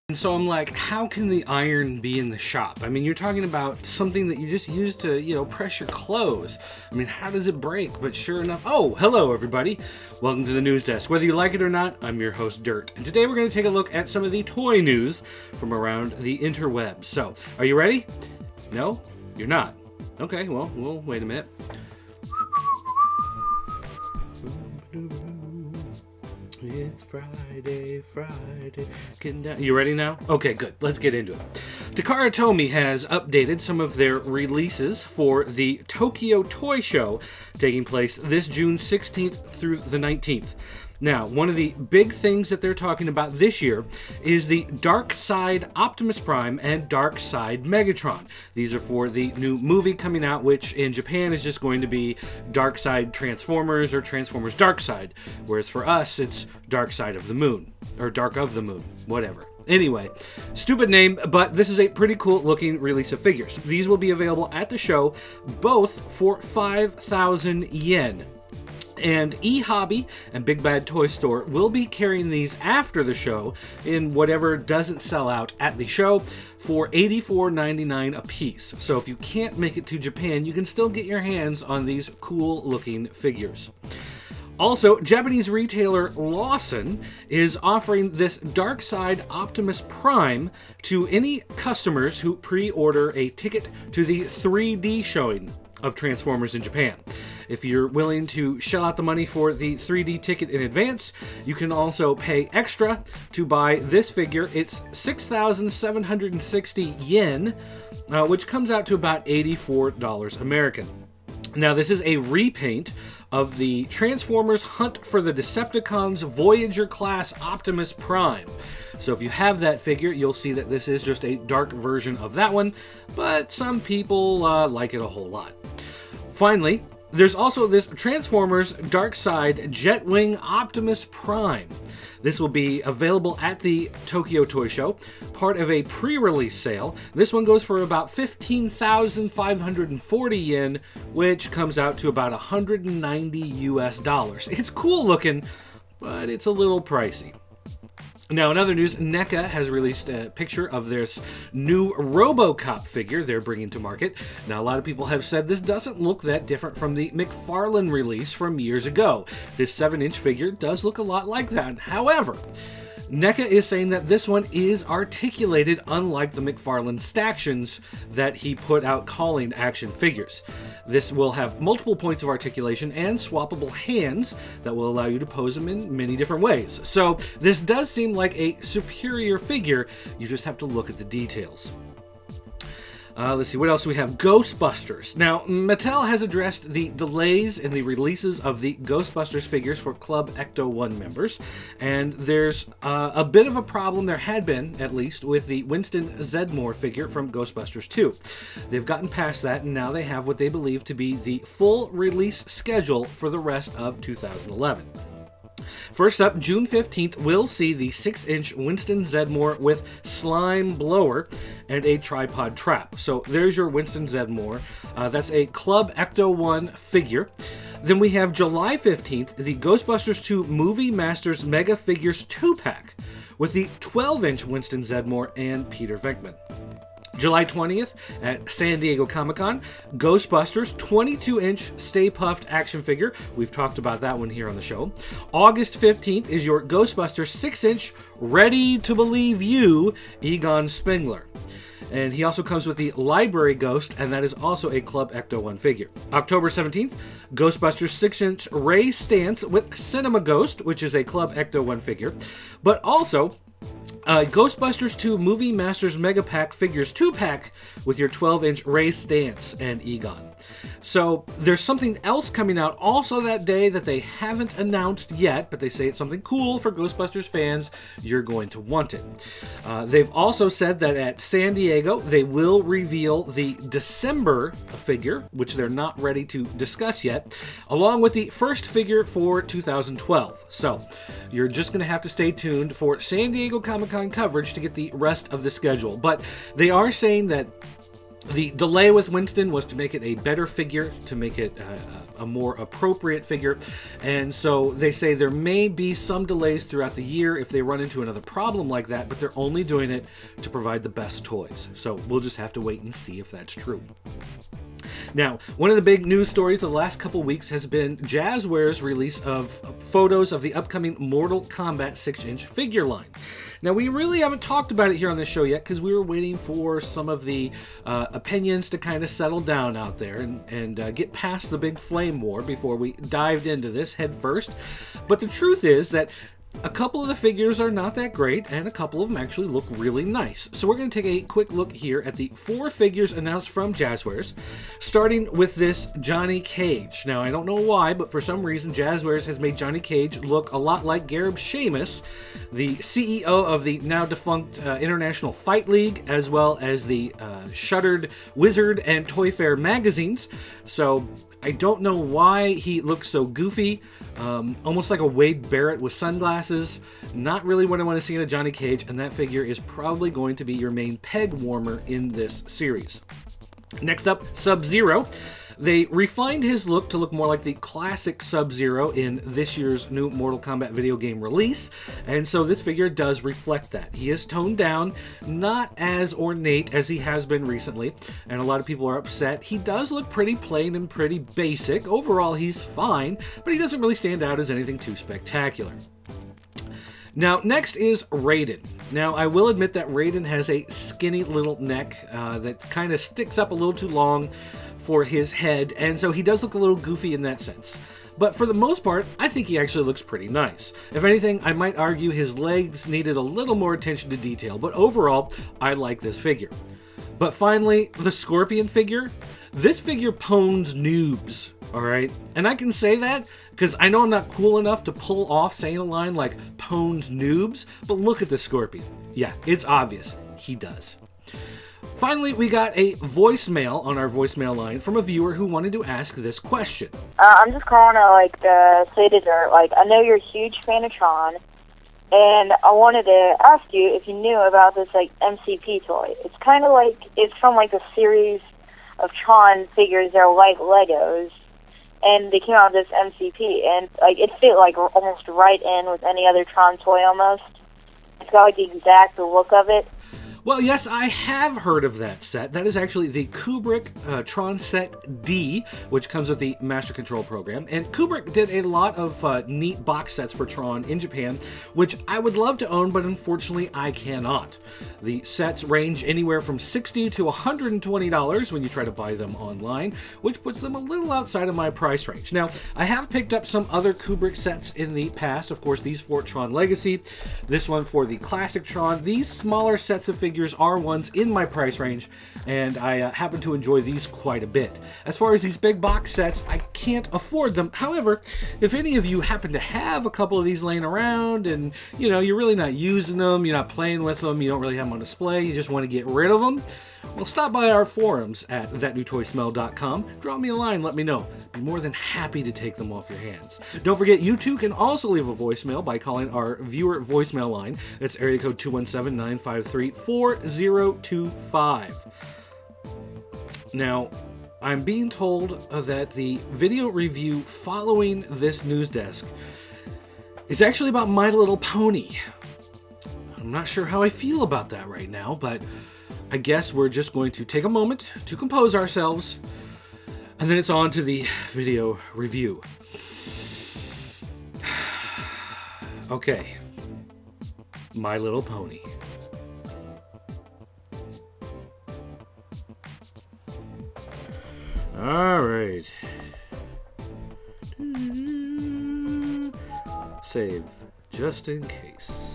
And so I'm like, how can the iron be in the shop? I mean, you're talking about something that you just use to, press your clothes. I mean, how does it break? But sure enough, oh, hello everybody. Welcome to the news desk. Whether you like it or not, I'm your host, Dirt. And today we're going to take a look at some of the toy news from around the interwebs. So, are you ready? No? You're not? Okay, well, we'll wait a minute. It's Friday. You ready now? Okay, good. Let's get into it. Takara Tomy has updated some of their releases for the Tokyo Toy Show taking place this June 16th through the 19th. Now, one of the big things that they're talking about this year is the Dark Side Optimus Prime and Dark Side Megatron. These are for the new movie coming out, which in Japan is just going to be Dark Side Transformers or Transformers Dark Side, whereas for us, it's Dark Side of the Moon, or Dark of the Moon, whatever. Anyway, stupid name, but this is a pretty cool looking release of figures. These will be available at the show, both for 5,000 yen. And eHobby and Big Bad Toy Store will be carrying these after the show in whatever doesn't sell out at the show for $84.99 a piece. So if you can't make it to Japan, you can still get your hands on these cool looking figures. Also, Japanese retailer Lawson is offering this Dark Side Optimus Prime to any customers who pre-order a ticket to the 3D showing of Transformers in Japan. If you're willing to shell out the money for the 3D ticket in advance, you can also pay extra to buy this figure. It's 6,760 yen, which comes out to about $84 American. Now, this is a repaint of the Transformers Hunt for the Decepticons Voyager class Optimus Prime. So if you have that figure, you'll see that this is just a dark version of that one, but some people like it a whole lot. Finally, there's also this Transformers Dark Side Jetwing Optimus Prime. This will be available at the Tokyo Toy Show, part of a pre-release sale. This one goes for about 15,540 yen, which comes out to about $190 US. It's cool looking, but it's a little pricey. Now, in other news, NECA has released a picture of this new RoboCop figure they're bringing to market. Now, a lot of people have said this doesn't look that different from the McFarlane release from years ago. This 7-inch figure does look a lot like that. However, NECA is saying that this one is articulated unlike the McFarlane Stactions that he put out calling action figures. This will have multiple points of articulation and swappable hands that will allow you to pose them in many different ways. So this does seem like a superior figure. You just have to look at the details. Let's see, what else do we have? Ghostbusters. Now, Mattel has addressed the delays in the releases of the Ghostbusters figures for Club Ecto 1 members, and there's a bit of a problem, there had been, at least, with the Winston Zedmore figure from Ghostbusters 2. They've gotten past that, and now they have what they believe to be the full release schedule for the rest of 2011. First up, June 15th, we'll see the 6-inch Winston Zedmore with slime blower and a tripod trap. So there's your Winston Zedmore. That's a Club Ecto 1 figure. Then we have July 15th, the Ghostbusters 2 Movie Masters Mega Figures 2-pack with the 12-inch Winston Zedmore and Peter Venkman. July 20th at San Diego Comic-Con, Ghostbusters 22-inch Stay Puft action figure. We've talked about that one here on the show. August 15th is your Ghostbusters 6-inch Ready to Believe You Egon Spengler. And he also comes with the Library Ghost, and that is also a Club Ecto 1 figure. October 17th, Ghostbusters 6-inch Ray Stantz with Cinema Ghost, which is a Club Ecto 1 figure. But also, Ghostbusters 2 Movie Masters Mega Pack Figures 2-pack with your 12-inch Ray Stantz and Egon. So there's something else coming out also that day that they haven't announced yet, but they say it's something cool for Ghostbusters fans. You're going to want it. They've also said that at San Diego, they will reveal the December figure, which they're not ready to discuss yet, along with the first figure for 2012. So you're just going to have to stay tuned for San Diego Comic-Con coverage to get the rest of the schedule. But they are saying that The delay with Winston was to make it a better figure, to make it a more appropriate figure. And so they say there may be some delays throughout the year if they run into another problem like that, but they're only doing it to provide the best toys. So we'll just have to wait and see if that's true. Now, one of the big news stories of the last couple weeks has been Jazzware's release of photos of the upcoming Mortal Kombat 6-inch figure line. Now, we really haven't talked about it here on this show yet because we were waiting for some of the opinions to kind of settle down out there and get past the big flame war before we dived into this head first. But the truth is that a couple of the figures are not that great, and a couple of them actually look really nice. So we're going to take a quick look here at the 4 figures announced from Jazzwares, starting with this Johnny Cage. Now, I don't know why, but for some reason, Jazzwares has made Johnny Cage look a lot like Gareb Shamus, the CEO of the now-defunct International Fight League, as well as the shuttered Wizard and Toy Fair magazines. So I don't know why he looks so goofy, almost like a Wade Barrett with sunglasses. Not really what I want to see in a Johnny Cage, and that figure is probably going to be your main peg warmer in this series. Next up, Sub-Zero. They refined his look to look more like the classic Sub-Zero in this year's new Mortal Kombat video game release, and so this figure does reflect that. He is toned down, not as ornate as he has been recently, and a lot of people are upset. He does look pretty plain and pretty basic. Overall, he's fine, but he doesn't really stand out as anything too spectacular. Now, next is Raiden. Now, I will admit that Raiden has a skinny little neck that kind of sticks up a little too long for his head, and so he does look a little goofy in that sense. But for the most part, I think he actually looks pretty nice. If anything, I might argue his legs needed a little more attention to detail, but overall, I like this figure. But finally, the Scorpion figure. This figure pwns noobs, alright? And I can say that because I know I'm not cool enough to pull off saying a line like pwns noobs, but look at the Scorpion. Yeah, it's obvious. He does. Finally, we got a voicemail on our voicemail line from a viewer who wanted to ask this question. I'm just calling to say to dirt, I know you're a huge fan of Tron, and I wanted to ask you if you knew about this MCP toy. It's kind of it's from a series of Tron figures that are like Legos, and they came out with this MCP, and it fit almost right in with any other Tron toy almost. It's got the exact look of it. Well, yes, I have heard of that set. That is actually the Kubrick Tron Set D, which comes with the Master Control program. And Kubrick did a lot of neat box sets for Tron in Japan, which I would love to own, but unfortunately I cannot. The sets range anywhere from $60 to $120 when you try to buy them online, which puts them a little outside of my price range. Now, I have picked up some other Kubrick sets in the past. Of course, these for Tron Legacy, this one for the Classic Tron. These smaller sets of figures are ones in my price range, and I happen to enjoy these quite a bit. As far as these big box sets, I can't afford them. However, if any of you happen to have a couple of these laying around and, you're really not using them, you're not playing with them, you don't really have them on display, you just want to get rid of them, well, stop by our forums at thatnewtoysmell.com, drop me a line, let me know. Be more than happy to take them off your hands. Don't forget, you too can also leave a voicemail by calling our viewer voicemail line. That's area code 217-953-4025. Now, I'm being told that the video review following this news desk is actually about My Little Pony. I'm not sure how I feel about that right now, but I guess we're just going to take a moment to compose ourselves, and then it's on to the video review. Okay. My Little Pony. All right. Save just in case.